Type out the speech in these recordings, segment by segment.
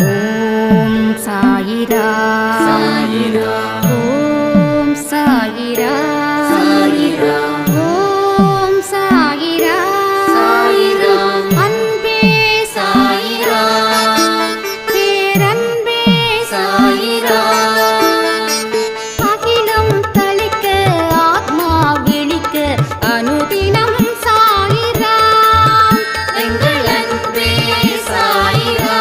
ஓம் சாயிரா சாயிரா ஓம் சாயிரா சாயிரா ஓம் சாயிரா சாயிரா அன்பே சாயிரா பேரன்பே சாயிரா அகிலம் தளிக்க ஆத்மா விழிக்க அனுதினம் சாயிரா எங்கள் அன்பே சாயிரா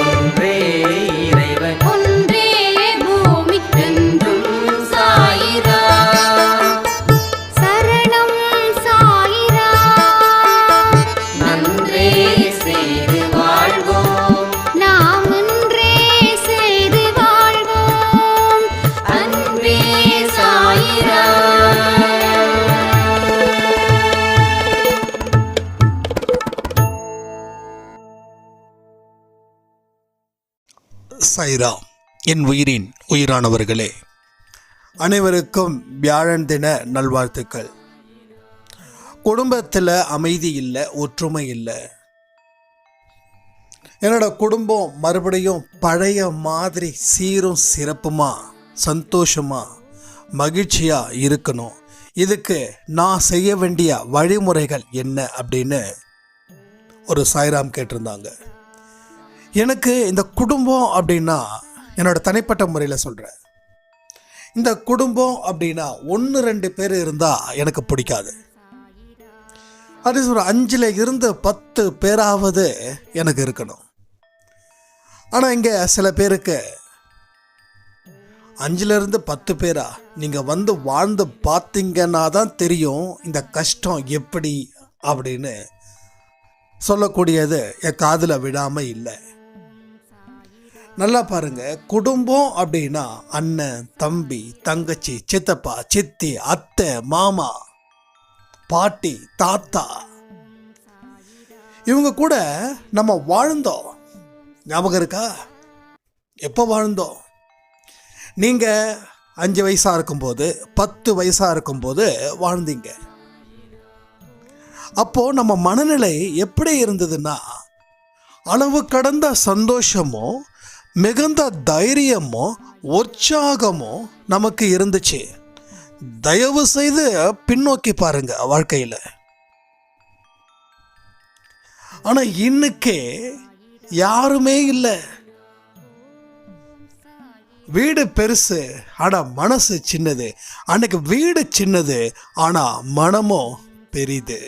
ஒன்றே இறைவன் ஒன்றே பூமிக்கென்றும் சாயிரா சரணம் சாயிரா நன்றே செய்து வாழ்வோம் நாம் ஒன்றே செய்து வாழ்வோம் அன்பே சாயிரா. சாய்ரா. என் உயிரின் உயிரானவர்களே, அனைவருக்கும் வியாழன் தின நல்வாழ்த்துக்கள். குடும்பத்தில் அமைதி இல்லை, ஒற்றுமை இல்லை. என்னோட குடும்பம் மறுபடியும் பழைய மாதிரி சீரும் சிறப்புமா சந்தோஷமா மகிழ்ச்சியா இருக்கணும். இதுக்கு நான் செய்ய வேண்டிய வழிமுறைகள் என்ன அப்படின்னு ஒரு சாய்ராம் கேட்டிருந்தாங்க. எனக்கு இந்த குடும்பம் அப்படின்னா, என்னோட தனிப்பட்ட முறையில் சொல்கிறேன், இந்த குடும்பம் அப்படின்னா 1-2 பேர் இருந்தால் எனக்கு பிடிக்காது. அது ஒரு 5ல் இருந்து 10 பேராவது எனக்கு இருக்கணும். ஆனால் இங்கே சில பேருக்கு 5ல் இருந்து 10 பேரா நீங்கள் வந்து வாழ்ந்து பார்த்தீங்கன்னா தான் தெரியும் இந்த கஷ்டம் எப்படி அப்படின்னு சொல்லக்கூடியது என் காதில் விடாமல் இல்லை. நல்லா பாருங்க, குடும்பம் அப்படின்னா அண்ணன், தம்பி, தங்கச்சி, சித்தப்பா, சித்தி, அத்தை, மாமா, பாட்டி, தாத்தா, இவங்க கூட நம்ம வாழ்ந்தோம். ஞாபகம் இருக்கா? எப்போ வாழ்ந்தோம்? நீங்கள் 5 வயசாக இருக்கும்போது, 10 வயசாக இருக்கும்போது வாழ்ந்தீங்க. அப்போது நம்ம மனநிலை எப்படி இருந்ததுன்னா, அளவு கடந்த சந்தோஷமோ மிகுந்த தைரியமோ உற்சாகமோ நமக்கு இருந்துச்சு. தயவு செய்து பின்னோக்கி பாருங்க வாழ்க்கையில். ஆனால் இன்னைக்கு யாருமே இல்லை. வீடு பெருசு, ஆனால் மனசு சின்னது. அன்னைக்கு வீடு சின்னது, ஆனால் மனமோ பெரிது.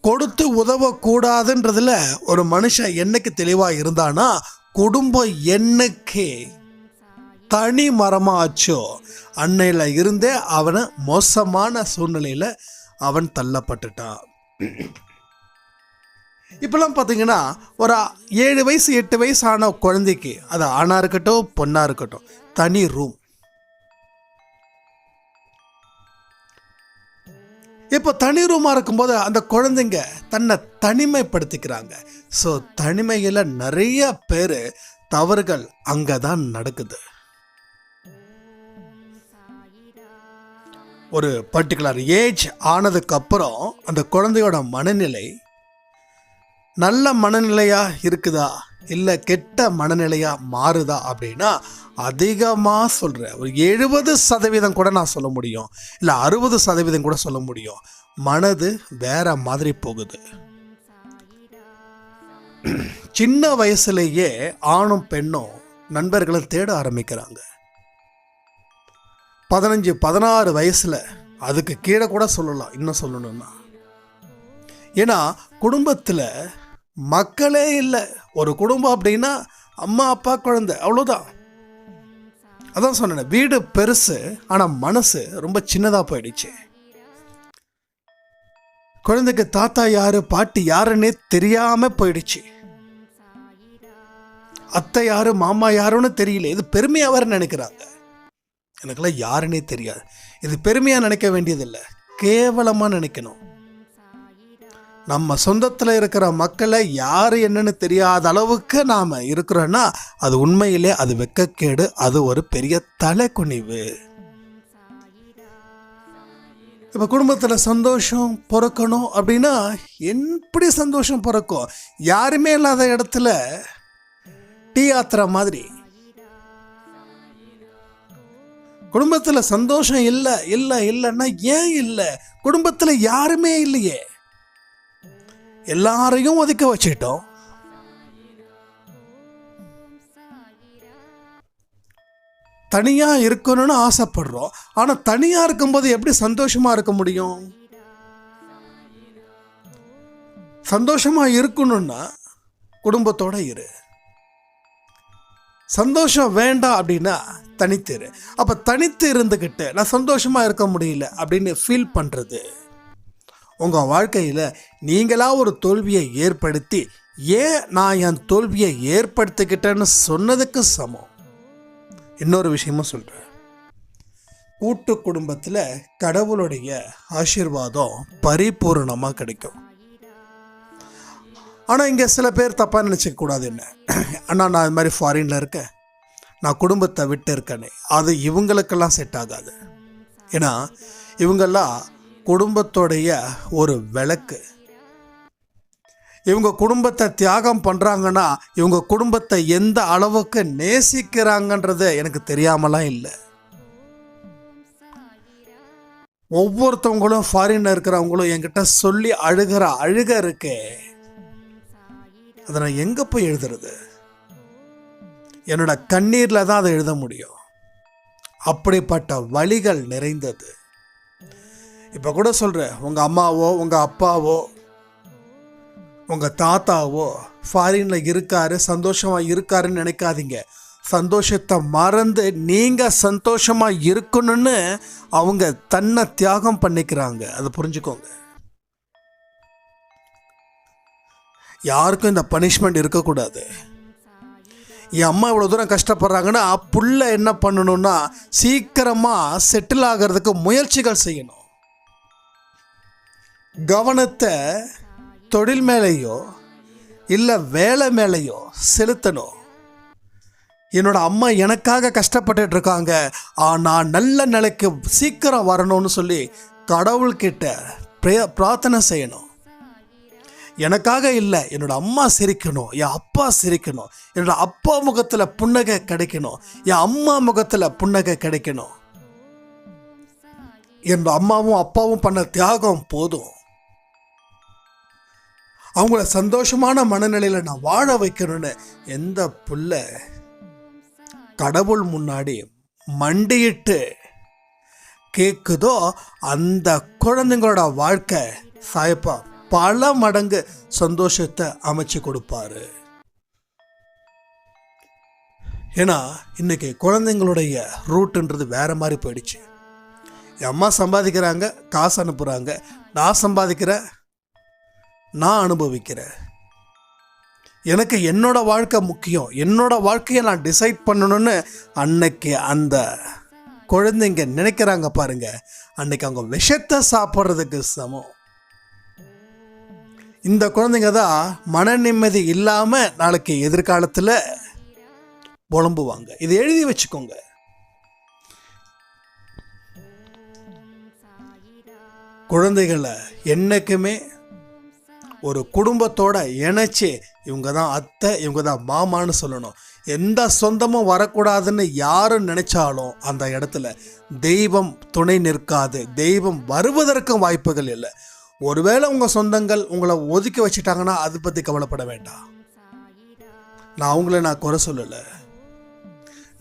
கொடுத்து உதவக்கூடாதுன்றதுல ஒரு மனுஷன் என்னைக்கு தெளிவாக இருந்தானா, குடும்பம் என்னைக்கு தனி மரமாச்சோ அன்னையில் இருந்தே அவனை மோசமான சூழ்நிலையில் அவன் தள்ளப்பட்டுட்டான். இப்பெல்லாம் பார்த்தீங்கன்னா ஒரு 7 வயசு 8 வயசு ஆன குழந்தைக்கு, அது ஆணாக இருக்கட்டும் பொண்ணாக இருக்கட்டும், தனி ரூம். இப்போ தனி ரூமாக இருக்கும்போது அந்த குழந்தைங்க தன்னை தனிமைப்படுத்திக்கிறாங்க. ஸோ தனிமையில் நிறைய பேர் தவறுகள் அங்கே தான் நடக்குது. ஒரு பர்டிகுலர் ஏஜ் ஆனதுக்கப்புறம் அந்த குழந்தையோட மனநிலை நல்ல மனநிலையாக இருக்குதா இல்லை கெட்ட மனநிலையாக மாறுதா அப்படின்னா, அதிகமாக சொல்கிறேன், ஒரு 70% கூட நான் சொல்ல முடியும், இல்லை 60% கூட சொல்ல முடியும். மனது வேற மாதிரி போகுது. சின்ன வயசுலேயே ஆணும் பெண்ணும் நண்பர்களை தேட ஆரம்பிக்கிறாங்க. 15-16 வயசில், அதுக்கு கீழே கூட சொல்லலாம் இன்னும் சொல்லணும்னா. ஏன்னா குடும்பத்தில் மக்களே இல்லை. ஒரு குடும்பம் அப்படின்னா அம்மா அப்பா குழந்தை, அவ்வளோதான். அதான் சொன்னேன், வீடு பெருசு ஆனால் மனசு ரொம்ப சின்னதாக போயிடுச்சு. குழந்தைக்கு தாத்தா யாரு பாட்டி யாருன்னே தெரியாம போயிடுச்சு. அத்தை யாரு மாமா யாருன்னு தெரியல. இது பெருமையா வர நினைக்கிறாங்க. எனக்கெல்லாம் யாருன்னே தெரியாது. இது பெருமையா நினைக்க வேண்டியதில்லை, கேவலமா நினைக்கணும். நம்ம சொந்தத்தில் இருக்கிற மக்களை யார் என்னன்னு தெரியாத அளவுக்கு நாம் இருக்கிறோன்னா அது உண்மையிலே அது வெட்கக்கேடு. அது ஒரு பெரிய தலைக்குனிவு. இப்போ குடும்பத்தில் சந்தோஷம் பிறக்கணும் அப்படின்னா எப்படி சந்தோஷம் பிறக்கும்? யாருமே இல்லாத இடத்துல டீ ஆத்துற மாதிரி. குடும்பத்தில் சந்தோஷம் இல்லை இல்லை இல்லைன்னா ஏன் இல்லை? குடும்பத்தில் யாருமே இல்லையே, எல்லாரையும் ஒதுக்க வச்சிட்டோம். தனியா இருக்கணும்னு ஆசைப்படுறோம். ஆனா தனியா இருக்கும்போது எப்படி சந்தோஷமா இருக்க முடியும்? சந்தோஷமா இருக்கணும்னா குடும்பத்தோட இரு. சந்தோஷம் வேண்டாம் அப்படின்னா தனித்திரு. அப்ப தனித்து இருந்துகிட்டு நான் சந்தோஷமா இருக்க முடியல அப்படின்னு ஃபீல் பண்றது உங்க வாழ்க்கையில நீங்களா ஒரு தோல்வியை ஏற்படுத்தி ஏன் நான் என் தோல்வியை ஏற்படுத்திக்கிட்டேன்னு சொன்னதுக்கு சமம். இன்னொரு விஷயமும் சொல்றேன். கூட்டு குடும்பத்துல கடவுளுடைய ஆசீர்வாதம் பரிபூர்ணமா கிடைக்கும். ஆனால் இங்கே சில பேர் தப்பாக நினச்சிக்க கூடாது. என்ன அண்ணா, நான் இது மாதிரி ஃபாரினில் இருக்கேன், நான் குடும்பத்தை விட்டு இருக்கேனே, அது இவங்களுக்கெல்லாம் செட் ஆகாது. ஏன்னா இவங்கெல்லாம் குடும்பத்தோடைய ஒரு விளக்கு. இவங்க குடும்பத்தை தியாகம் பண்ணுறாங்கன்னா இவங்க குடும்பத்தை எந்த அளவுக்கு நேசிக்கிறாங்கன்றது எனக்கு தெரியாமலாம் இல்லை. ஒவ்வொருத்தவங்களும் ஃபாரினில் இருக்கிறவங்களும் என்கிட்ட சொல்லி அழுக இருக்கே, அதை நான் எங்கே போய் எழுதுறது? என்னோட கண்ணீரில் தான் அதை எழுத முடியும். அப்படிப்பட்ட வழிகள் நிறைந்தது. இப்போ கூட சொல்கிறேன், உங்கள் அம்மாவோ உங்கள் அப்பாவோ உங்கள் தாத்தாவோ ஃபாரினில் இருக்காரு, சந்தோஷமாக இருக்காருன்னு நினைக்காதீங்க. சந்தோஷத்தை மறந்து நீங்கள் சந்தோஷமாக இருக்கணும்னு அவங்க தன்னை தியாகம் பண்ணிக்கிறாங்க. அதை புரிஞ்சுக்கோங்க. யாருக்கும் இந்த பனிஷ்மெண்ட் இருக்கக்கூடாது. என் அம்மா இவ்வளோ தூரம் கஷ்டப்படுறாங்கன்னா புள்ள என்ன பண்ணணும்னா சீக்கிரமாக செட்டில் ஆகிறதுக்கு முயற்சிகள் செய்யணும். கவனத்தை தொழில் மேலேயோ இல்லை வேலை மேலேயோ செலுத்தணும். என்னோட அம்மா எனக்காக கஷ்டப்பட்டுட்டு இருக்காங்க, நான் நல்ல நிலைக்கு சீக்கிரம் வரணும்னு சொல்லி கடவுள்கிட்ட பிரார்த்தனை செய்யணும். எனக்காக இல்லை, என்னோட அம்மா சிரிக்கணும், என் அப்பா சிரிக்கணும், என்னோட அப்பா முகத்தில் புன்னகை கிடைக்கணும், என் அம்மா முகத்தில் புன்னகை கிடைக்கணும். என்னோட அம்மாவும் அப்பாவும் பண்ண தியாகம் போதும். அவங்கள சந்தோஷமான மனநிலையில் நான் வாழ வைக்கணும்னு எந்த புள்ள கடவுள் முன்னாடி மண்டியிட்டு கேட்குதோ அந்த குழந்தைங்களோட வாழ்க்கை சாயப்பா பல மடங்கு சந்தோஷத்தை அமைச்சு கொடுப்பாரு. ஏன்னா இன்னைக்கு குழந்தைங்களுடைய ரூட்டுன்றது வேற மாதிரி போயிடுச்சு. என் அம்மா சம்பாதிக்கிறாங்க, காசு அனுப்புகிறாங்க, நான் சம்பாதிக்கிறேன், நான் அனுபவிக்கிறேன். எனக்கு என்னோட வாழ்க்கை முக்கியம், என்னோட வாழ்க்கையை நான் டிசைட் பண்ணணும்னு அன்னைக்கு அந்த குழந்தைங்க நினைக்கிறாங்க பாருங்க, அன்னைக்கு அவங்க விஷத்தை சாப்பிட்றதுக்கு சமம். இந்த குழந்தைங்க தான் மன நிம்மதி இல்லாமல் நாளைக்கு எதிர்காலத்தில் புலம்புவாங்க. இதை எழுதி வச்சுக்கோங்க. குழந்தைகளை என்னைக்குமே ஒரு குடும்பத்தோட இணைச்சி இவங்க தான் அத்தை, இவங்க தான் மாமான்னு சொல்லணும். எந்த சொந்தமும் வரக்கூடாதுன்னு யாரும் நினைச்சாலும் அந்த இடத்துல தெய்வம் துணை நிற்காது. தெய்வம் வருவதற்கும் வாய்ப்புகள் இல்லை. ஒருவேளை உங்கள் சொந்தங்கள் உங்களை ஒதுக்கி வச்சுட்டாங்கன்னா அதை பற்றி கவலைப்பட வேண்டாம். நான் அவங்கள குறை சொல்லலை.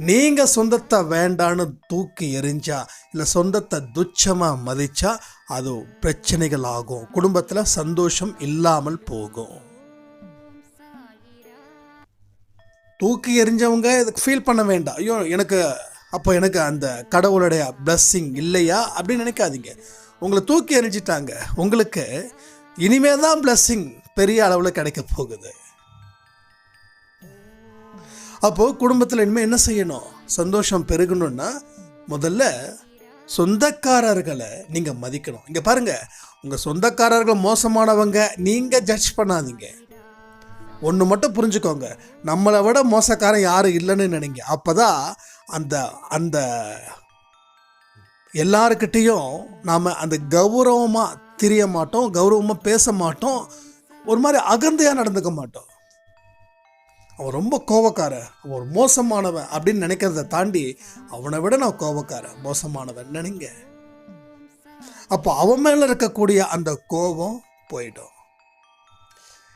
நீங்கள் சொந்தத்தை வேண்டான்னு தூக்கி எறிஞ்சா இல்லை சொந்தத்தை துச்சமாக மதிச்சா அது பிரச்சனைகள் ஆகும். குடும்பத்தில் சந்தோஷம் இல்லாமல் போகும். தூக்கி எறிஞ்சவங்க இதுக்கு ஃபீல் பண்ண வேண்டாம். ஐயோ எனக்கு அந்த கடவுளுடைய பிளஸ்ஸிங் இல்லையா அப்படின்னு நினைக்காதீங்க. உங்களை தூக்கி எறிஞ்சிட்டாங்க, உங்களுக்கு இனிமே தான் பிளஸ்ஸிங் பெரிய அளவில் கிடைக்க போகுது. அப்போது குடும்பத்தில் இனிமேல் என்ன செய்யணும்? சந்தோஷம் பெருகணும்னா முதல்ல சொந்தக்காரர்களை நீங்கள் மதிக்கணும். இங்கே பாருங்கள், உங்கள் சொந்தக்காரர்கள் மோசமானவங்க நீங்கள் ஜட்ஜ் பண்ணாதீங்க. ஒன்று மட்டும் புரிஞ்சுக்கோங்க, நம்மளை விட மோசக்காரன் யாரும் இல்லைன்னு நினைங்க. அப்போ தான் அந்த அந்த எல்லாருக்கிட்டேயும் நாம் அந்த கௌரவமாக தெரிய மாட்டோம், கௌரவமாக பேச மாட்டோம், ஒரு மாதிரி அகந்தையாக நடந்துக்க மாட்டோம். அவன் ரொம்ப கோபக்காரன், அவன் ஒரு மோசமானவன் அப்படின்னு நினைக்கிறத தாண்டி அவனை விட நான் கோபக்காரன், மோசமானவன் நினைங்க. அப்போ அவன் மேலே இருக்கக்கூடிய அந்த கோபம் போயிடும்.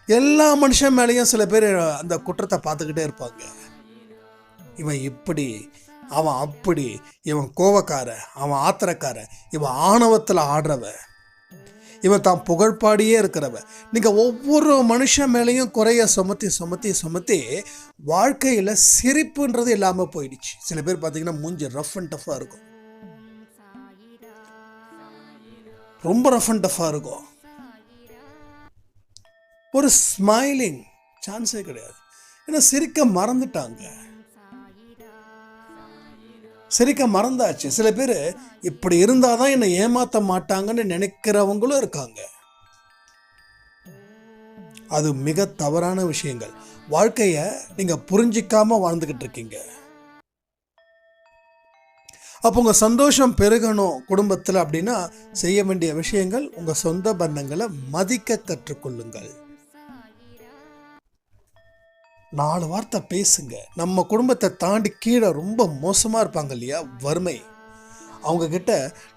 எல்லா மனுஷன் மேலேயும் சில பேர் அந்த குற்றத்தை பார்த்துக்கிட்டே இருப்பாங்க. இவன் இப்படி, அவன் அப்படி, இவன் கோபக்காரன், அவன் ஆத்திரக்காரன், இவன் ஆணவத்தில் ஆடுறவன், இவன் தான் புகழ்பாடியே இருக்கிறவன். நீங்கள் ஒவ்வொரு மனுஷன் மேலேயும் குறைய சுமத்தி சுமத்தி சுமத்தி வாழ்க்கையில் சிரிப்புன்றது இல்லாமல் போயிடுச்சு. சில பேர் பார்த்தீங்கன்னா மூஞ்சி ரஃப் அண்ட் டஃப்பாக இருக்கும், ரொம்ப ரஃப் அண்ட் டஃப்பாக இருக்கும். ஒரு ஸ்மைலிங் சான்ஸே கிடையாது. ஏன்னா சிரிக்க மறந்துட்டாங்க, சிரிக்க மறந்தாச்சு. சில பேர் இப்படி இருந்தால் தான் என்னை ஏமாற்ற மாட்டாங்கன்னு நினைக்கிறவங்களும் இருக்காங்க. அது மிக தவறான விஷயங்கள். வாழ்க்கையை நீங்கள் புரிஞ்சிக்காம வாழ்ந்துக்கிட்டு இருக்கீங்க. அப்போ உங்கள் சந்தோஷம் பெருகணும் குடும்பத்தில் அப்படின்னா செய்ய வேண்டிய விஷயங்கள், உங்கள் சொந்த பந்தங்களை மதிக்க கற்றுக்கொள்ளுங்கள். 4 வார்த்தை பேசுங்க. நம்ம குடும்பத்தை தாண்டி கீழே ரொம்ப மோசமாக இருப்பாங்க இல்லையா, வறுமை, அவங்கக்கிட்ட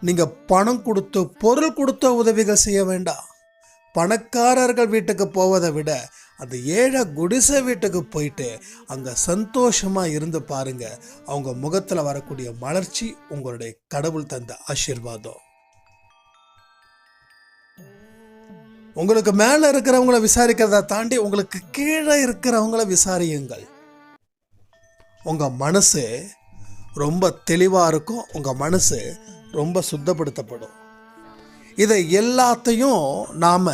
நீங்கள் பணம் கொடுத்து பொருள் கொடுத்த உதவிகள் செய்ய வேண்டாம். பணக்காரர்கள் வீட்டுக்கு போவதை விட அந்த ஏழை குடிசை வீட்டுக்கு போயிட்டு அங்கே சந்தோஷமாக இருந்து பாருங்க. அவங்க முகத்தில் வரக்கூடிய மலர்ச்சி உங்களுடைய கடவுள் தந்த ஆசீர்வாதம். உங்களுக்கு மேலே இருக்கிறவங்கள விசாரிக்கிறத தாண்டி உங்களுக்கு கீழே இருக்கிறவங்கள விசாரியுங்கள். உங்கள் மனசு ரொம்ப தெளிவாக இருக்கும், உங்கள் மனசு ரொம்ப சுத்தப்படுத்தப்படும். இதை எல்லாத்தையும் நாம்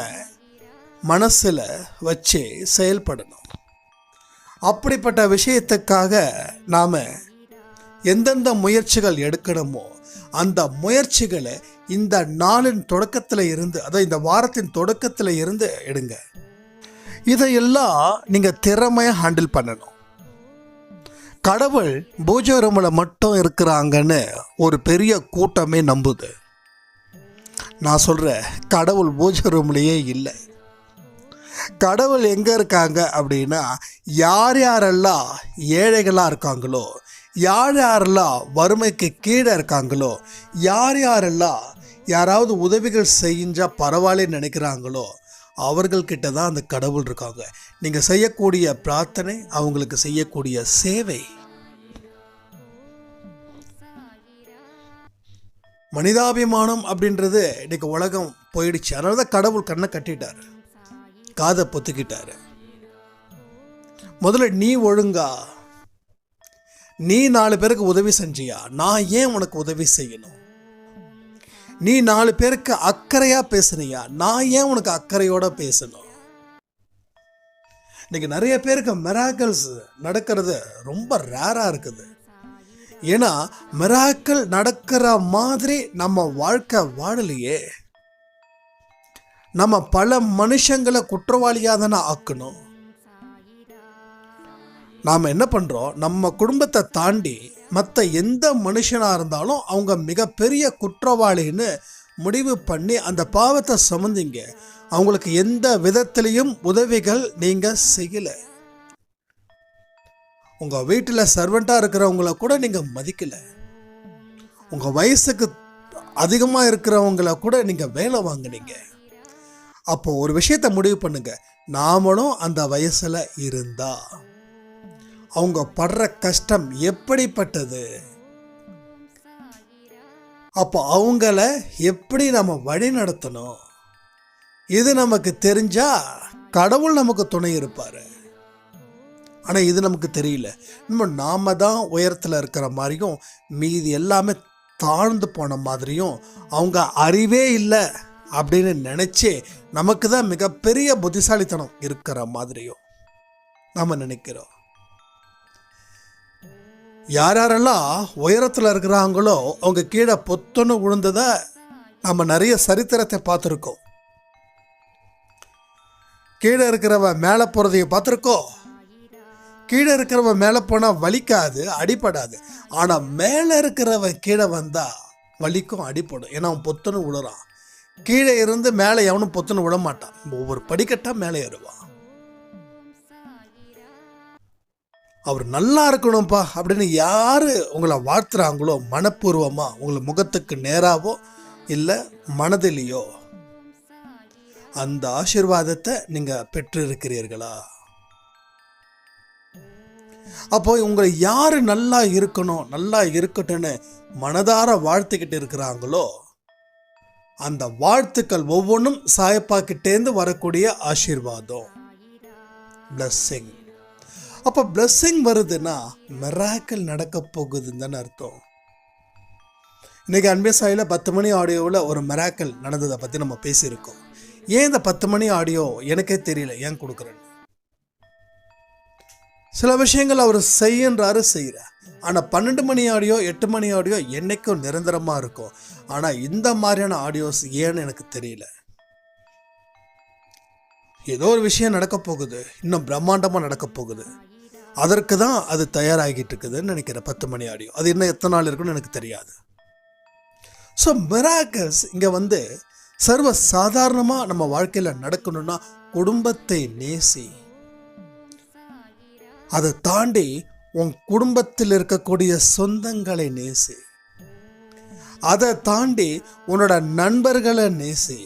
மனசில் வச்சு செயல்படணும். அப்படிப்பட்ட விஷயத்துக்காக நாம் எந்தெந்த முயற்சிகள் எடுக்கணுமோ அந்த முயற்சிகளை இந்த நாளின் தொடக்கத்தில் இருந்து, அதாவது இந்த வாரத்தின் தொடக்கத்தில் இருந்து எடுங்க. இதையெல்லாம் நீங்கள் திறமையாக ஹேண்டில் பண்ணணும். கடவுள் பூஜை ரூமில் மட்டும் இருக்கிறாங்கன்னு ஒரு பெரிய கூட்டமே நம்புது. நான் சொல்கிறேன், கடவுள் பூஜை ரூம்லேயே இல்லை. கடவுள் எங்கே இருக்காங்க அப்படின்னா, யார் யாரெல்லாம் ஏழைகளாக இருக்காங்களோ, யார் யாரெல்லாம் வறுமைக்கு கீழே இருக்காங்களோ, யார் யாரெல்லாம் யாராவது உதவிகள் செஞ்சால் பரவாயில்லன்னு நினைக்கிறாங்களோ அவர்கள்கிட்ட தான் அந்த கடவுள் இருக்காங்க. நீங்கள் செய்யக்கூடிய பிரார்த்தனை அவங்களுக்கு செய்யக்கூடிய சேவை. மனிதாபிமானம் அப்படின்றது இன்னைக்கு உலகம் போயிடுச்சு. அதனால தான் கடவுள் கண்ணை கட்டிட்டார், காதை பொத்துக்கிட்டாரு. முதல்ல நீ ஒழுங்கா, நீ 4 பேருக்கு உதவி செஞ்சியா, நான் ஏன் உனக்கு உதவி செய்யணும்? நீ 4 பேருக்கு அக்கறையா பேசுனியா, நான் ஏன் உனக்கு அக்கறையோட பேசணும்? இன்னைக்கு நிறைய பேருக்கு மிராக்கிள்ஸ் நடக்கிறது ரொம்ப ரேரா இருக்குது. ஏன்னா மிராக்கிள் நடக்கிற மாதிரி நம்ம வாழ்க்கை வாழலையே. நம்ம பல மனுஷங்களை குற்றவாளியாக தானே ஆக்கணும். நாம் என்ன பண்ணுறோம், நம்ம குடும்பத்தை தாண்டி மற்ற எந்த மனுஷனாக இருந்தாலும் அவங்க மிகப்பெரிய குற்றவாளின்னு முடிவு பண்ணி அந்த பாவத்தை சுமந்தீங்க. அவங்களுக்கு எந்த விதத்திலையும் உதவிகள் நீங்கள் செய்யலை. உங்கள் வீட்டில் சர்வெண்ட்டாக இருக்கிறவங்கள கூட நீங்கள் மதிக்கலை. உங்கள் வயசுக்கு அதிகமாக இருக்கிறவங்கள கூட நீங்கள் வேலை வாங்கினீங்க. அப்போது ஒரு விஷயத்தை முடிவு பண்ணுங்க, நாமளும் அந்த வயசில் இருந்தா அவங்க படுற கஷ்டம் எப்படிப்பட்டது, அப்போ அவங்கள எப்படி நம்ம வழி நடத்தணும், இது நமக்கு தெரிஞ்சா கடவுள் நமக்கு துணை இருப்பார். ஆனால் இது நமக்கு தெரியல. நாம தான் உயரத்தில் இருக்கிற மாதிரியும் மீதி எல்லாமே தாழ்ந்து போன மாதிரியும் அவங்க அறிவே இல்லை அப்படின்னு நினச்சி நமக்கு தான் மிகப்பெரிய புத்திசாலித்தனம் இருக்கிற மாதிரியும் நாம் நினைக்கிறோம். யார் யாரெல்லாம் உயரத்தில் இருக்கிறாங்களோ அவங்க கீழே பொத்துன்னு விழுந்ததை நம்ம நிறைய சரித்திரத்தை பார்த்துருக்கோம். கீழே இருக்கிறவன் மேலே போகிறதையும் பார்த்துருக்கோம். கீழே இருக்கிறவன் மேலே போனால் வலிக்காது, அடிபடாது. ஆனால் மேலே இருக்கிறவன் கீழே வந்தால் வலிக்கும், அடிப்படும். ஏன்னா அவன் பொத்துன்னு விழுறான். கீழே இருந்து மேலே எவனும் பொத்துன்னு விட மாட்டான். ஒவ்வொரு படிக்கட்டாக மேலே ஏறுவான். அவர் நல்லா இருக்கணும்ப்பா அப்படின்னு யார் உங்களை வாழ்த்துறாங்களோ, மனப்பூர்வமாக உங்களை முகத்துக்கு நேராவோ இல்லை மனதிலேயோ, அந்த ஆசீர்வாதத்தை நீங்கள் பெற்றிருக்கிறீர்களா? அப்போ உங்களை யார் நல்லா இருக்கணும், நல்லா இருக்கட்டும்னு மனதார வாழ்த்துக்கிட்டு இருக்கிறாங்களோ, அந்த வாழ்த்துக்கள் ஒவ்வொன்றும் சாயப்பாக்கிட்டேந்து வரக்கூடிய ஆசீர்வாதம், பிளஸ்ஸிங். அப்போ பிளஸ்ஸிங் வருதுன்னா மிராக்கிள் நடக்க போகுதுன்னு தானே அர்த்தம். இன்னைக்கு அன்பே சாயில 10 மணி ஆடியோவில் ஒரு மிராக்கிள் நடந்ததை பற்றி நம்ம பேசியிருக்கோம். ஏன் இந்த 10 மணி ஆடியோ எனக்கே தெரியல ஏன் கொடுக்குறேன்னு. சில விஷயங்கள் அவர் செய்யன்றாரு, செய்கிறார். ஆனால் 12 மணி ஆடியோ 8 மணி ஆடியோ என்னைக்கும் நிரந்தரமாக இருக்கும். ஆனால் இந்த மாதிரியான ஆடியோஸ் ஏன்னு எனக்கு தெரியல. ஏதோ ஒரு விஷயம் நடக்க போகுது, இன்னும் பிரம்மாண்டமாக நடக்க போகுது. அதற்கு தான் அது தயாராகிட்டு இருக்குதுன்னு நினைக்கிறேன் 10 மணி ஆடியோ. அது இன்னும் எத்தனை நாள் இருக்குன்னு எனக்கு தெரியாது. ஸோ மிராக்கிள்ஸ் இங்கே சர்வ சாதாரணமாக நம்ம வாழ்க்கையில் நடக்கணும்னா குடும்பத்தை நேசி. அதை தாண்டி உன் குடும்பத்தில் இருக்கக்கூடிய சொந்தங்களை நேசி. அதை தாண்டி உன்னோட நண்பர்களை நேசி,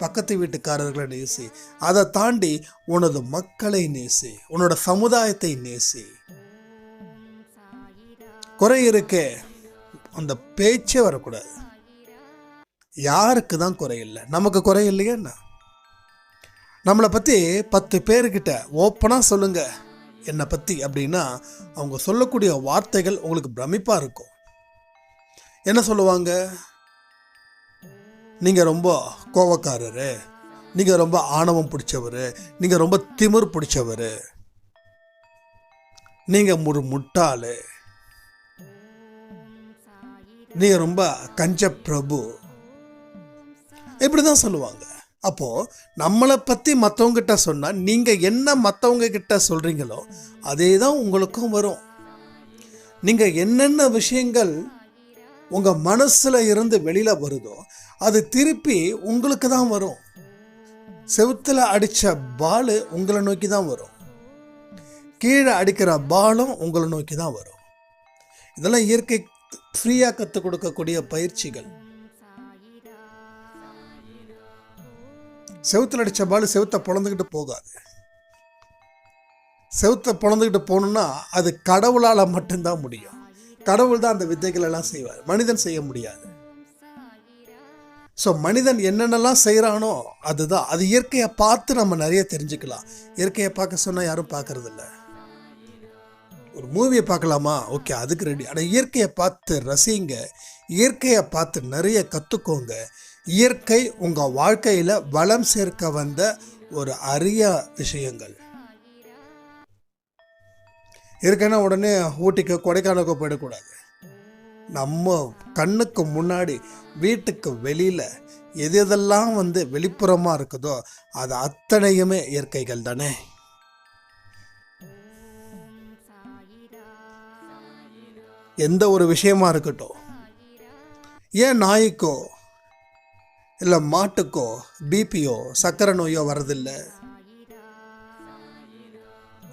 பக்கத்து வீட்டுக்காரர்களை நேசி. அதை தாண்டி உனது மக்களை நேசி, உன்னோட சமுதாயத்தை நேசி. குறை இருக்கே அந்த பேச்சே வரக்கூடாது. யாருக்கு தான் குறை இல்லை? நமக்கு குறை இல்லையா என்ன? நம்மளை பற்றி 10 பேர்கிட்ட ஓப்பனாக சொல்லுங்க என்னை பற்றி அப்படின்னா அவங்க சொல்லக்கூடிய வார்த்தைகள் உங்களுக்கு பிரமிப்பாக இருக்கும். என்ன சொல்லுவாங்க? நீங்கள் ரொம்ப கோவக்காரரு, நீங்கள் ரொம்ப ஆணவம் பிடிச்சவர், நீங்கள் ரொம்ப திமிர் பிடிச்சவர், நீங்கள் ஒரு முட்டாள், நீங்கள் ரொம்ப கஞ்ச பிரபு, இப்படி தான் சொல்லுவாங்க. அப்போது நம்மளை பற்றி மற்றவங்ககிட்ட சொன்னால் நீங்கள் என்ன மற்றவங்க கிட்ட சொல்கிறீங்களோ அதே தான் உங்களுக்கும் வரும். நீங்கள் என்னென்ன விஷயங்கள் உங்கள் மனசில் இருந்து வெளியில் வருதோ அது திருப்பி உங்களுக்கு தான் வரும். செவுத்தில் அடித்த பால் உங்களை நோக்கி தான் வரும், கீழே அடிக்கிற பாலும் உங்களை நோக்கி தான் வரும். இதெல்லாம் இயற்கை ஃப்ரீயாக கற்றுக் கொடுக்கக்கூடிய பயிற்சிகள். செவுத்தில் அடித்த பால் செவுத்தை பொழந்துக்கிட்டு போகாது. செவுத்தை பொழந்துக்கிட்டு போகணுன்னா அது கடவுளால் மட்டும்தான் முடியும். கடவுள் தான் அந்த வித்தைகள் எல்லாம் செய்வார், மனிதன் செய்ய முடியாது. ஸோ மனிதன் என்னென்னலாம் செய்கிறானோ அதுதான். அது இயற்கையை பார்த்து நம்ம நிறைய தெரிஞ்சுக்கலாம். இயற்கையை பார்க்க சொன்னால் யாரும் பார்க்கறதில்ல. ஒரு மூவியை பார்க்கலாமா? ஓகே, அதுக்கு ரெடி. ஆனால் இயற்கையை பார்த்து ரசிங்க, இயற்கையை பார்த்து நிறைய கற்றுக்கோங்க. இயற்கை உங்கள் வாழ்க்கையில் வளம் சேர்க்க வந்த ஒரு அரிய விஷயங்கள். இயற்கைனா உடனே ஊட்டிக்கோ கொடைக்கானலுக்கோ போயிடக்கூடாது. நம்ம கண்ணுக்கு முன்னாடி வீட்டுக்கு வெளியில் எது எதெல்லாம் வெளிப்புறமாக இருக்குதோ அது அத்தனையுமே இயற்கைகள் தானே. எந்த ஒரு விஷயமா இருக்கட்டும், ஏன் நாய்க்கோ இல்லை மாட்டுக்கோ பிபியோ சர்க்கரை நோயோ வரதில்லை?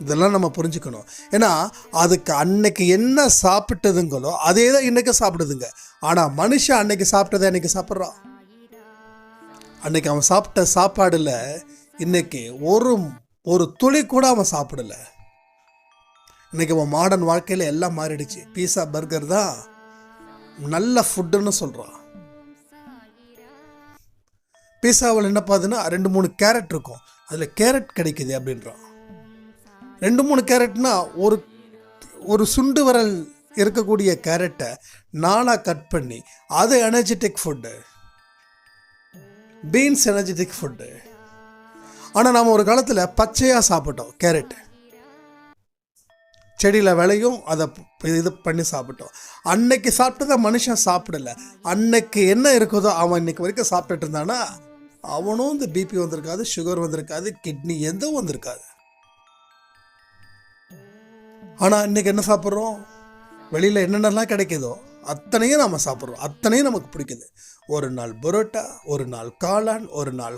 இதெல்லாம் நம்ம புரிஞ்சுக்கணும். ஏன்னா அதுக்கு அன்னைக்கு என்ன சாப்பிட்டதுங்களோ அதே தான் இன்னைக்கு சாப்பிடுதுங்க. ஆனால் மனுஷன் அன்னைக்கு சாப்பிட்டதை அன்னைக்கு சாப்பிட்றான். அன்னைக்கு அவன் சாப்பிட்ட சாப்பாடுல இன்னைக்கு ஒரு துளி கூட அவன் சாப்பிடல. இன்னைக்கு அவன் மாடர்ன் வாழ்க்கையில் எல்லாம் மாறிடுச்சு. பீஸா பர்கர் தான் நல்ல ஃபுட்டுன்னு சொல்கிறான். பீஸாவில் என்ன பார்த்துன்னா 2-3 கேரட் இருக்கும், அதில் கேரட் கிடைக்குது அப்படின்றான். 2-3 கேரட்னா ஒரு சுண்டு விரல் இருக்கக்கூடிய கேரட்டை 4 கட் பண்ணி அது energetic food, beans energetic food. ஆனால் நாம் ஒரு காலத்தில் பச்சையாக சாப்பிட்டோம். கேரட் செடியில் விளையும், அதை இது பண்ணி சாப்பிட்டோம். அன்னைக்கு சாப்பிட்டதை மனுஷன் சாப்பிடல. அன்னைக்கு என்ன இருக்குதோ அவன் இன்னைக்கு வரைக்கும் சாப்பிட்டுட்டு இருந்தானா அவனும் இந்த பிபி வந்திருக்காது, சுகர் வந்திருக்காது, கிட்னி எதுவும் வந்திருக்காது. ஆனால் இன்னைக்கு என்ன சாப்பிட்றோம்? வெளியில் என்னென்னலாம் கிடைக்குதோ அத்தனையும் நம்ம சாப்பிட்றோம், அத்தனையும் நமக்கு பிடிக்குது. ஒரு நாள் பரோட்டா, ஒரு நாள் காளான், ஒரு நாள்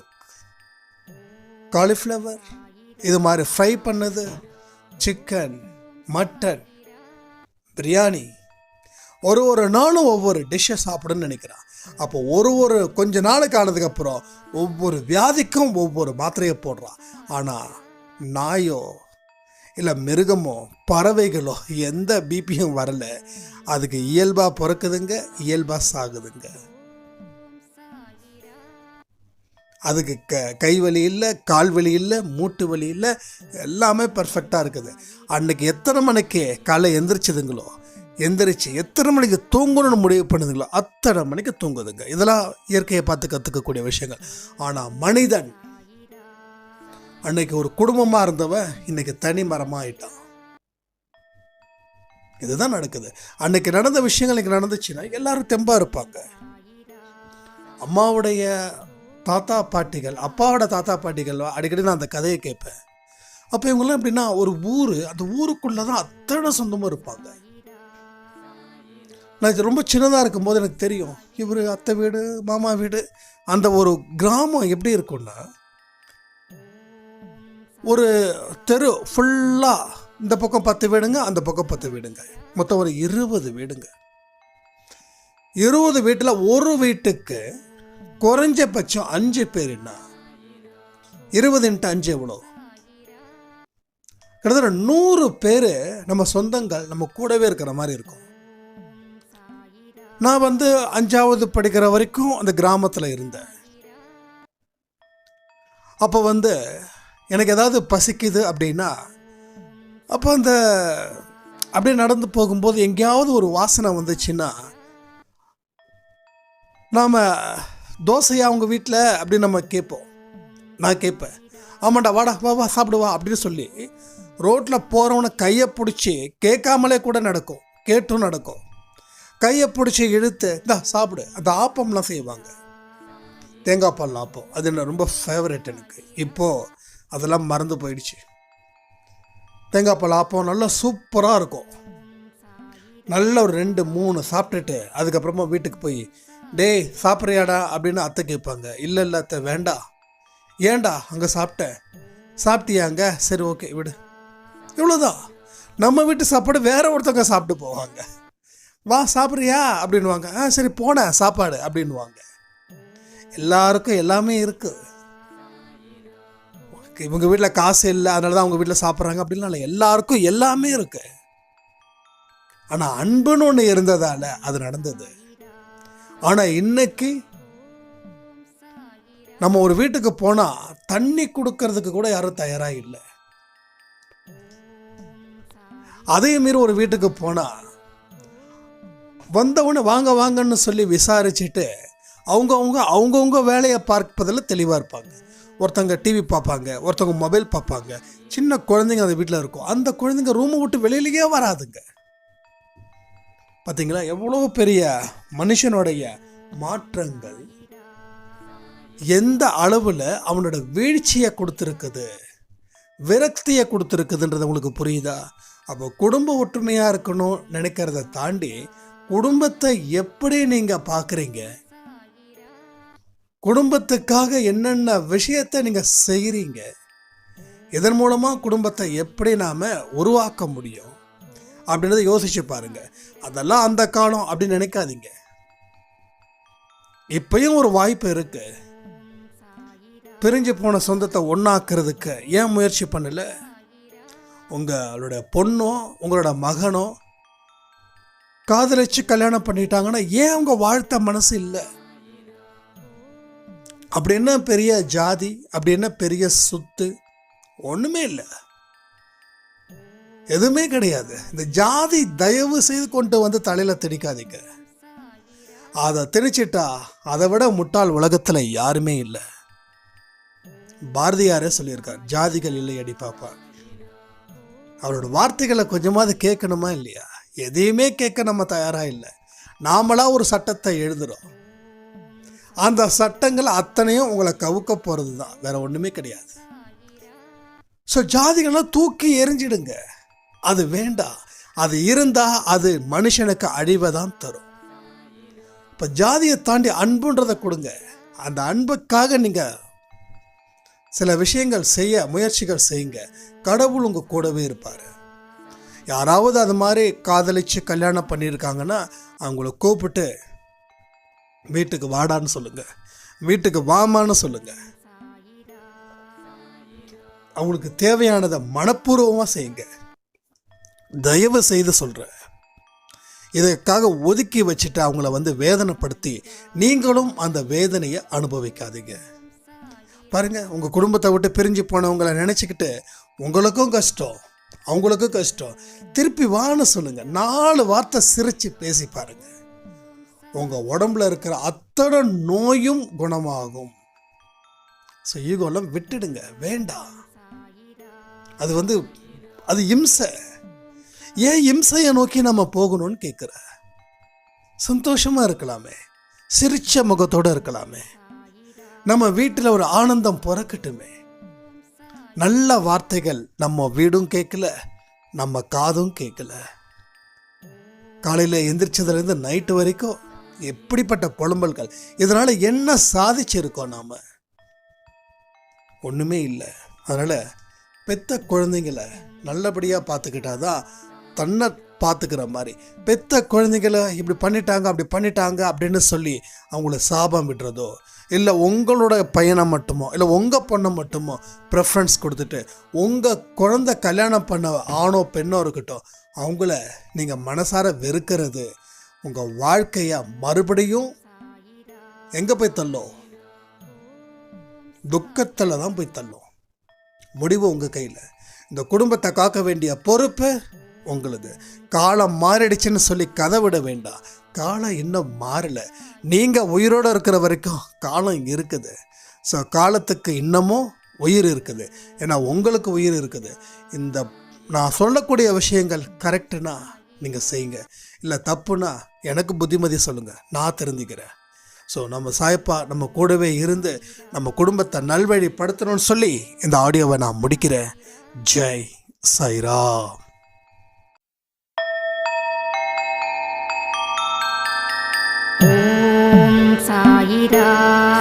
காலிஃப்ளவர், இது மாதிரி ஃப்ரை பண்ணது, சிக்கன், மட்டன், பிரியாணி, ஒரு நாளும் ஒவ்வொரு டிஷ்ஷை சாப்பிடுன்னு நினைக்கிறான். அப்போ ஒரு கொஞ்ச நாளுக்கு ஆனதுக்கப்புறம் ஒவ்வொரு வியாதிக்கும் ஒவ்வொரு மாத்திரையை போடுறான். ஆனால் நாயோ இல்லை மிருகமோ பறவைகளோ எந்த பிபியும் வரல, அதுக்கு இயல்பாக பிறக்குதுங்க, இயல்பாக சாகுதுங்க. அதுக்கு கை வலி இல்லை, கால் வலி இல்லை, மூட்டு வலி இல்லை, எல்லாமே பர்ஃபெக்டாக இருக்குது. அன்னைக்கு எத்தனை மணிக்கு காலை எந்திரிச்சதுங்களோ, எந்திரிச்சு எத்தனை மணிக்கு தூங்கணும்னு முடிவு பண்ணுதுங்களோ அத்தனை மணிக்கு தூங்குதுங்க. இதெல்லாம் இயற்கையை பார்த்து கற்றுக்கக்கூடிய விஷயங்கள். ஆனால் மனிதன் அன்னைக்கு ஒரு குடும்பமாக இருந்தவன் இன்னைக்கு தனி மரமாக ஆயிட்டான். இதுதான் நடக்குது. அன்னைக்கு நடந்த விஷயங்கள் இன்னைக்கு நடந்துச்சுன்னா எல்லாரும் தெம்பாக இருப்பாங்க. அம்மாவுடைய தாத்தா பாட்டிகள், அப்பாவோட தாத்தா பாட்டிகள் அடிக்கடி நான் அந்த கதையை கேட்பேன். அப்போ இவங்கெல்லாம் எப்படின்னா ஒரு ஊர், அந்த ஊருக்குள்ளே தான் அத்தனை சொந்தமும் இருப்பாங்க. நான் இது ரொம்ப சின்னதாக இருக்கும்போது எனக்கு தெரியும், இவர் அத்தை வீடு, மாமா வீடு, அந்த ஒரு கிராமம் எப்படி இருக்கும்னா ஒரு தெரு ஃபுல்லாக இந்த பக்கம் 10 வீடுங்க, அந்த பக்கம் 10 வீடுங்க, மொத்தம் ஒரு 20 வீடுங்க. 20 வீட்டில் ஒரு வீட்டுக்கு குறைஞ்சபட்சம் 5 பேருன்னா 20 × 5 எவ்வளோ? கிட்டத்தட்ட 100 பேர் நம்ம சொந்தங்கள் நம்ம கூடவே இருக்கிற மாதிரி இருக்கும். நான் 5வது படிக்கிற வரைக்கும் அந்த கிராமத்தில் இருந்தேன். அப்போ எனக்கு ஏதாவது பசிக்குது அப்படின்னா, அப்போ அப்படியே நடந்து போகும்போது எங்கேயாவது ஒரு வாசனை வந்துச்சுன்னா, நாம் தோசையா அவங்க வீட்டில் அப்படின்னு நம்ம கேட்போம். நான் கேட்பேன், ஆமாண்டா வாடா வா சாப்பிடுவா அப்படின்னு சொல்லி ரோட்டில் போகிறவனை கையை பிடிச்சி கேட்காமலே கூட நடக்கும், கேட்டும் நடக்கும். கையை பிடிச்சி இழுத்து இந்தா சாப்பிடு. அந்த ஆப்பம்லாம் செய்வாங்க, தேங்காய் பால் ஆப்பம், அது என்ன ரொம்ப ஃபேவரட் எனக்கு. இப்போது அதெல்லாம் மறந்து போயிடுச்சு. தேங்காய் பால் ஆப்பம் நல்லா சூப்பராக இருக்கும். நல்ல ஒரு 2-3 சாப்பிட்டுட்டு அதுக்கப்புறமா வீட்டுக்கு போய் டேய் சாப்பிட்றியாடா அப்படின்னு அத்தை கேட்பாங்க. இல்லை அத்தை வேண்டாம். ஏண்டா? அங்கே சாப்பிட்டியாங்க, சரி ஓகே விடு, இவ்வளோதான். நம்ம வீட்டு சாப்பாடு வேற ஒருத்தவங்க சாப்பிட்டு போவாங்க. வா சாப்பிட்றியா அப்படின்வாங்க. சரி போனேன் சாப்பாடு அப்படின்வாங்க. எல்லாருக்கும் எல்லாமே இருக்குது. இவங்க வீட்டில் காசு இல்லை அதனால தான் அவங்க வீட்டில் சாப்பிட்றாங்க அப்படின்லாம் இல்லை, எல்லாருக்கும் எல்லாமே இருக்கு. ஆனால் அன்புன்னு ஒன்று இருந்ததால் அது நடந்தது. ஆனால் இன்னைக்கு நம்ம ஒரு வீட்டுக்கு போனால் தண்ணி கொடுக்கறதுக்கு கூட யாரும் தயாராக இல்லை. அதே மீறி ஒரு வீட்டுக்கு போனால் வந்தவொடனே வாங்கன்னு சொல்லி விசாரிச்சுட்டு அவங்கவுங்க வேலையை பார்ப்பதில் தெளிவாக இருப்பாங்க. ஒருத்தங்க டிவி பார்ப்பாங்க, ஒருத்தவங்க மொபைல் பார்ப்பாங்க. சின்ன குழந்தைங்க அந்த வீட்டில் இருக்கும். அந்த குழந்தைங்க ரூமை விட்டு வெளியிலேயே வராதுங்க. பார்த்தீங்களா எவ்வளோ பெரிய மனுஷனுடைய மாற்றங்கள் எந்த அளவில் அவனோட வீழ்ச்சியை கொடுத்துருக்குது, விரக்தியை கொடுத்துருக்குதுன்றது உங்களுக்கு புரியுதா? அப்போ குடும்ப ஒற்றுமையாக இருக்கணும் நினைக்கிறத தாண்டி குடும்பத்தை எப்படி நீங்கள் பார்க்குறீங்க, குடும்பத்துக்காக என்னென்ன விஷயத்தை நீங்கள் செய்கிறீங்க, இதன் மூலமாக குடும்பத்தை எப்படி நாம் உருவாக்க முடியும் அப்படின்றத யோசிச்சு பாருங்க. அதெல்லாம் அந்த காலம் அப்படின்னு நினைக்காதீங்க. இப்பயும் ஒரு வாய்ப்பு இருக்கு. பிரிஞ்சு போன சொந்தத்தை ஒன்றாக்குறதுக்கு ஏன் முயற்சி பண்ணல? உங்களோட பொண்ணோ உங்களோட மகனோ காதலிச்சு கல்யாணம் பண்ணிட்டாங்கன்னா ஏன் அவங்க வாழ்த்த மனசு இல்லை? அப்படி என்ன பெரிய ஜாதி, அப்படி என்ன பெரிய சொத்து? ஒன்றுமே இல்லை, எதுவுமே கிடையாது. இந்த ஜாதி தயவு செய்து கொண்டு தலையில் திணிக்காதீங்க. அதை திணிச்சிட்டா அதை விட முட்டாள் உலகத்தில் யாருமே இல்லை. பாரதியாரே சொல்லியிருக்கார், ஜாதிகள் இல்லை அடி பாப்பா. அவரோட வார்த்தைகளை கொஞ்சமாவது கேட்கணுமா இல்லையா? எதையுமே கேட்க நம்ம தயாராக இல்லை. நாமளா ஒரு சட்டத்தை எழுதுகிறோம். அந்த சட்டங்கள் அத்தனையும் உங்களை கவுக்க போகிறது தான், வேற ஒன்றுமே கிடையாது. ஸோ ஜாதிகள்லாம் தூக்கி எறிஞ்சிடுங்க. அது வேண்டாம். அது இருந்தால் அது மனுஷனுக்கு அழிவை தான் தரும். இப்போ ஜாதியை தாண்டி அன்புன்றதை கொடுங்க. அந்த அன்புக்காக நீங்கள் சில விஷயங்கள் செய்ய முயற்சிகள் செய்யுங்க. கடவுள் உங்கள் கூடவே இருப்பார். யாராவது அது மாதிரி காதலிச்சு கல்யாணம் பண்ணியிருக்காங்கன்னா அவங்கள கூப்பிட்டு வீட்டுக்கு வாடான்னு சொல்லுங்கள், வீட்டுக்கு வாமான்னு சொல்லுங்கள். அவங்களுக்கு தேவையானதை மனப்பூர்வமாக செய்யுங்க. தயவு செய்து சொல்கிறேன், இதற்காக ஒதுக்கி வச்சுட்டு அவங்கள வேதனைப்படுத்தி நீங்களும் அந்த வேதனையை அனுபவிக்காதீங்க. பாருங்க, உங்கள் குடும்பத்தை விட்டு பிரிஞ்சு போனவங்களை நினச்சிக்கிட்டு உங்களுக்கும் கஷ்டம் அவங்களுக்கும் கஷ்டம். திருப்பி வான்னு சொல்லுங்க. 4 வார்த்தை சிரித்து பேசி பாருங்க. உங்கள் உடம்புல இருக்கிற அத்தனை நோயும் குணமாகும். ஸோ ஈகோலாம் விட்டுடுங்க, வேண்டாம். அது அது இம்சை. ஏன் இம்சையை நோக்கி நம்ம போகணும்னு கேட்குற? சந்தோஷமாக இருக்கலாமே, சிரிச்ச முகத்தோடு இருக்கலாமே, நம்ம வீட்டில் ஒரு ஆனந்தம் பிறக்கட்டுமே. நல்ல வார்த்தைகள் நம்ம வீடும் கேட்கல, நம்ம காதும் கேட்கல. காலையில் எந்திரிச்சதுலேருந்து நைட்டு வரைக்கும் எப்படிப்பட்ட புலம்பல்கள். இதனால் என்ன சாதிச்சிருக்கோம்? நாம் ஒன்றுமே இல்லை. அதனால் பெத்த குழந்தைங்களை நல்லபடியாக பார்த்துக்கிட்டாதான் தன்னை பார்த்துக்கிற மாதிரி. பெத்த குழந்தைங்களை இப்படி பண்ணிட்டாங்க அப்படி பண்ணிட்டாங்க அப்படின்னு சொல்லி அவங்கள சாபம் விடுறதோ, இல்லை உங்களோட பையனை மட்டுமோ இல்லை உங்கள் பொண்ணை மட்டுமோ ப்ரெஃபரன்ஸ் கொடுத்துட்டு உங்கள் குழந்தை கல்யாணம் பண்ண ஆணோ பெண்ணோ இருக்கட்டும் அவங்கள நீங்கள் மனசார வெறுக்கிறது உங்கள் வாழ்க்கையை மறுபடியும் எங்கே போய் தள்ளும்? துக்கத்தில் தான் போய் தள்ளும். முடிவு உங்கள் கையில். இந்த குடும்பத்தை காக்க வேண்டிய பொறுப்பு உங்களுக்கு. காலம் மாறிடுச்சுன்னு சொல்லி கதை விட வேண்டாம். காலம் இன்னும் மாறலை. நீங்கள் உயிரோடு இருக்கிற வரைக்கும் காலம் இருக்குது. ஸோ காலத்துக்கு இன்னமும் உயிர் இருக்குது. ஏன்னா உங்களுக்கு உயிர் இருக்குது. இந்த நான் சொல்லக்கூடிய விஷயங்கள் கரெக்டுனா நீங்கள் செய்யுங்க, இல்லை தப்புனா எனக்கு புத்திமதி சொல்லுங்கள், நான் தெரிஞ்சுக்கிறேன். ஸோ நம்ம சாயப்பா நம்ம கூடவே இருந்து நம்ம குடும்பத்தை நல்வழிப்படுத்தணும்னு சொல்லி இந்த ஆடியோவை நான் முடிக்கிறேன். ஜெய் சாய்ராம். ஓம் சாயிராம்.